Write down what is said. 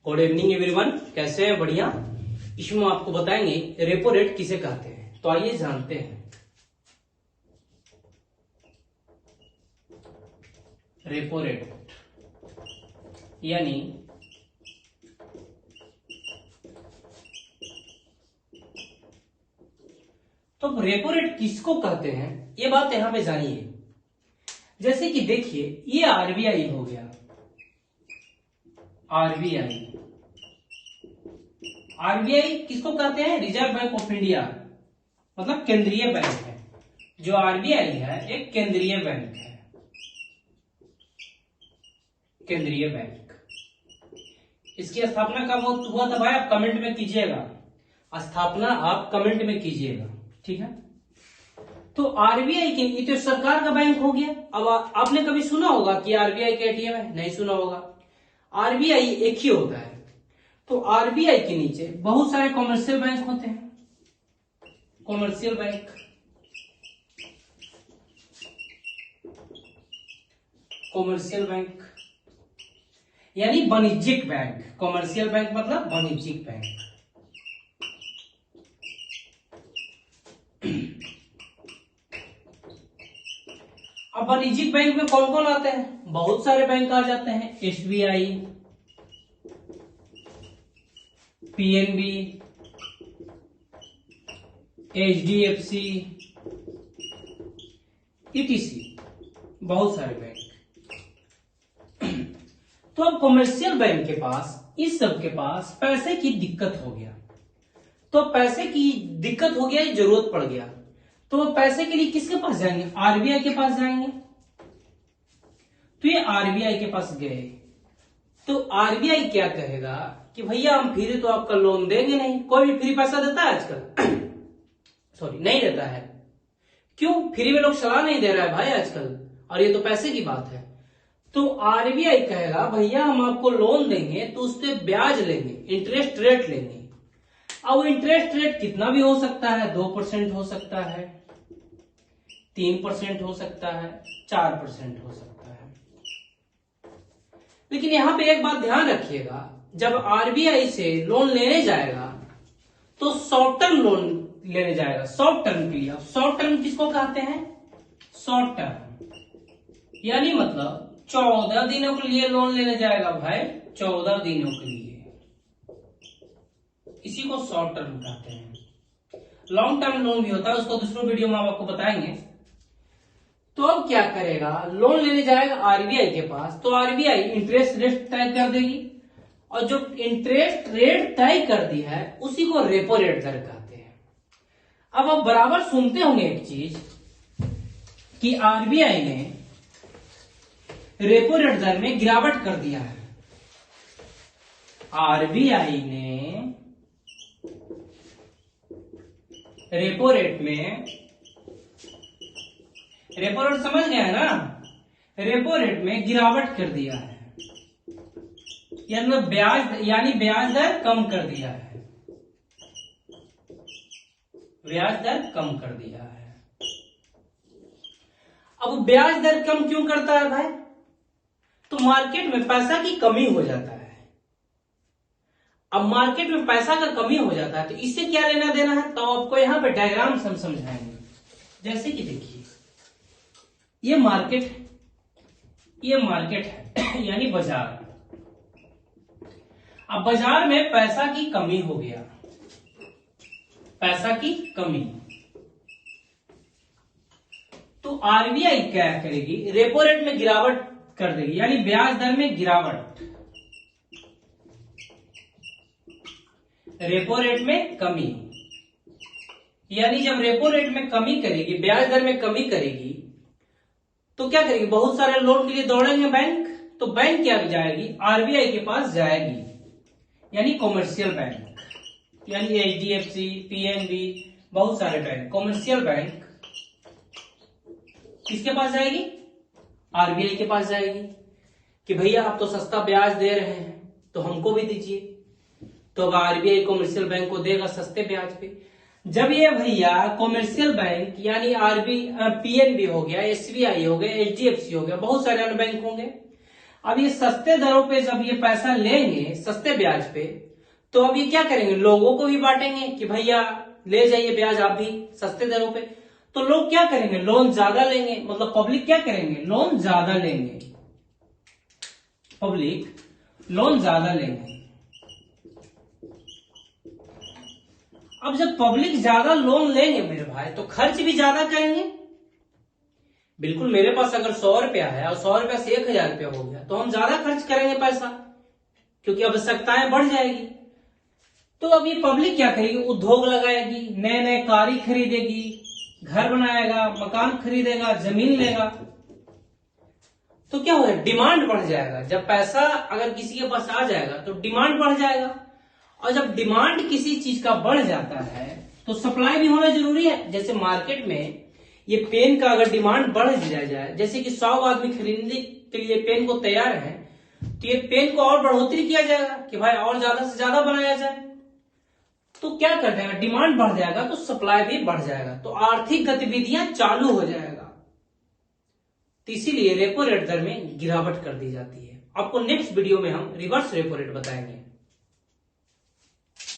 Good evening everyone, कैसे हैं? बढ़िया। इसमें आपको बताएंगे रेपो रेट किसे कहते हैं, तो आइए जानते हैं। रेपो रेट यानी तो रेपो रेट किसको कहते हैं, ये बात यहां पे जानिए। जैसे कि देखिए, ये आरबीआई हो गया। आरबीआई किसको कहते हैं? रिजर्व बैंक ऑफ इंडिया, मतलब केंद्रीय बैंक है। जो आरबीआई है एक केंद्रीय बैंक है, केंद्रीय बैंक। इसकी स्थापना कब हुआ था भाई? आप कमेंट में कीजिएगा, स्थापना आप कमेंट में कीजिएगा, ठीक है। तो आरबीआई के ये तो सरकार का बैंक हो गया। अब आपने कभी सुना होगा कि आरबीआई का एटीएम है? नहीं सुना होगा। आरबीआई एक ही होता है। तो आरबीआई के नीचे बहुत सारे कॉमर्शियल बैंक होते हैं। कॉमर्शियल बैंक, कॉमर्शियल बैंक यानी वाणिज्यिक बैंक। कॉमर्शियल बैंक मतलब वाणिज्यिक बैंक। अब वाणिज्यिक बैंक में कौन कौन आते हैं? बहुत सारे बैंक आ जाते हैं। एसबीआई, पीएनबी, एचडीएफसी, ईटीसी, बहुत सारे बैंक। तो अब कॉमर्शियल बैंक के पास, इस सब के पास पैसे की दिक्कत हो गया। तो पैसे की दिक्कत हो गया, जरूरत पड़ गया, तो पैसे के लिए किसके पास जाएंगे? आरबीआई के पास जाएंगे। तो ये आरबीआई के पास गए, तो आरबीआई क्या कहेगा कि भैया हम फ्री तो आपका लोन देंगे नहीं। कोई भी फ्री पैसा देता है आजकल? सॉरी, नहीं देता है। क्यों? फ्री में लोग सलाह नहीं दे रहा है भाई आजकल, और ये तो पैसे की बात है। तो आरबीआई कहेगा भैया हम आपको लोन देंगे तो उस पर ब्याज लेंगे, इंटरेस्ट रेट लेंगे। अब वो इंटरेस्ट रेट कितना भी हो सकता है, 2% हो सकता है, 3% हो सकता है, 4% हो सकता है। लेकिन यहां पे एक बात ध्यान रखिएगा, जब आरबीआई से लोन लेने जाएगा तो शॉर्ट टर्म लोन लेने जाएगा, शॉर्ट टर्म के लिए। शॉर्ट टर्म किसको कहते हैं? शॉर्ट टर्म यानी मतलब 14 दिनों के लिए लोन लेने जाएगा भाई, 14 दिनों के लिए। इसी को शॉर्ट टर्म कहते हैं। लॉन्ग टर्म लोन भी होता है, उसको दूसरे वीडियो में हम आपको बताएंगे। तो अब क्या करेगा? लोन लेने जाएगा आरबीआई के पास, तो आरबीआई इंटरेस्ट रेट तय कर देगी, और जो इंटरेस्ट रेट तय कर दी है उसी को रेपो रेट दर कहते हैं। अब आप बराबर सुनते होंगे एक चीज कि आरबीआई ने रेपो रेट दर में गिरावट कर दिया है। आरबीआई ने रेपो रेट में, रेपो रेट समझ गया है ना? रेपो रेट में गिरावट कर दिया है, यानी ब्याज दर कम कर दिया है। ब्याज दर कम कर दिया है। अब ब्याज दर कम क्यों करता है भाई? तो मार्केट में पैसा की कमी हो जाता है। अब मार्केट में पैसा का कमी हो जाता है तो इससे क्या लेना देना है, तो आपको यहां पे डायग्राम हम समझाएंगे। जैसे कि देखिए, ये मार्केट है यानी बाजार। अब बाजार में पैसा की कमी हो गया, पैसा की कमी, तो आरबीआई क्या करेगी? रेपो रेट में गिरावट कर देगी, यानी ब्याज दर में गिरावट, रेपो रेट में कमी। यानी जब रेपो रेट में कमी करेगी, ब्याज दर में कमी करेगी, तो क्या करेगी? बहुत सारे लोन के लिए दौड़ेंगे बैंक, तो बैंक क्या जाएगी? आरबीआई के पास जाएगी, यानी कॉमर्शियल बैंक, यानी एचडीएफसी, पीएनबी, बहुत सारे बैंक, कॉमर्शियल बैंक किसके पास जाएगी? आरबीआई के पास जाएगी कि भैया आप तो सस्ता ब्याज दे रहे हैं तो हमको भी दीजिए। तो अब आरबीआई कॉमर्शियल बैंक को देगा सस्ते ब्याज पे। जब ये भैया कॉमर्शियल बैंक यानी पीएनबी हो गया, एसबीआई हो गया, एचडीएफसी हो गया, बहुत सारे अन्य बैंक होंगे, अब ये सस्ते दरों पे जब ये पैसा लेंगे सस्ते ब्याज पे, तो अब ये क्या करेंगे, लोगों को भी बांटेंगे कि भैया ले जाइए ब्याज आप भी सस्ते दरों पे। तो लोग क्या करेंगे, लोन ज्यादा लेंगे, मतलब पब्लिक क्या करेंगे, लोन ज्यादा लेंगे, पब्लिक लोन ज्यादा लेंगे। अब जब पब्लिक ज्यादा लोन लेंगे मेरे भाई, तो खर्च भी ज्यादा करेंगे। बिल्कुल, मेरे पास अगर 100 रुपया है और 100 रुपया से 1000 रुपया हो गया, तो हम ज्यादा खर्च करेंगे पैसा, क्योंकि आवश्यकताएं बढ़ जाएगी। तो अब ये पब्लिक क्या करेगी, उद्योग लगाएगी, नए नए कार खरीदेगी, घर बनाएगा, मकान खरीदेगा, जमीन लेगा। तो क्या होगा, डिमांड बढ़ जाएगा। जब पैसा अगर किसी के पास आ जाएगा तो डिमांड बढ़ जाएगा, और जब डिमांड किसी चीज का बढ़ जाता है तो सप्लाई भी होना जरूरी है। जैसे मार्केट में ये पेन का अगर डिमांड बढ़ जाए, जैसे कि 100 आदमी खरीदने के लिए पेन को तैयार है, तो ये पेन को और बढ़ोतरी किया जाएगा कि भाई और ज्यादा से ज्यादा बनाया जाए। तो क्या कर जाएगा, डिमांड बढ़ जाएगा तो सप्लाई भी बढ़ जाएगा, तो आर्थिक गतिविधियां चालू हो जाएगा। तो इसीलिए रेपो रेट दर में गिरावट कर दी जाती है। आपको नेक्स्ट वीडियो में हम रिवर्स रेपो रेट बताएंगे।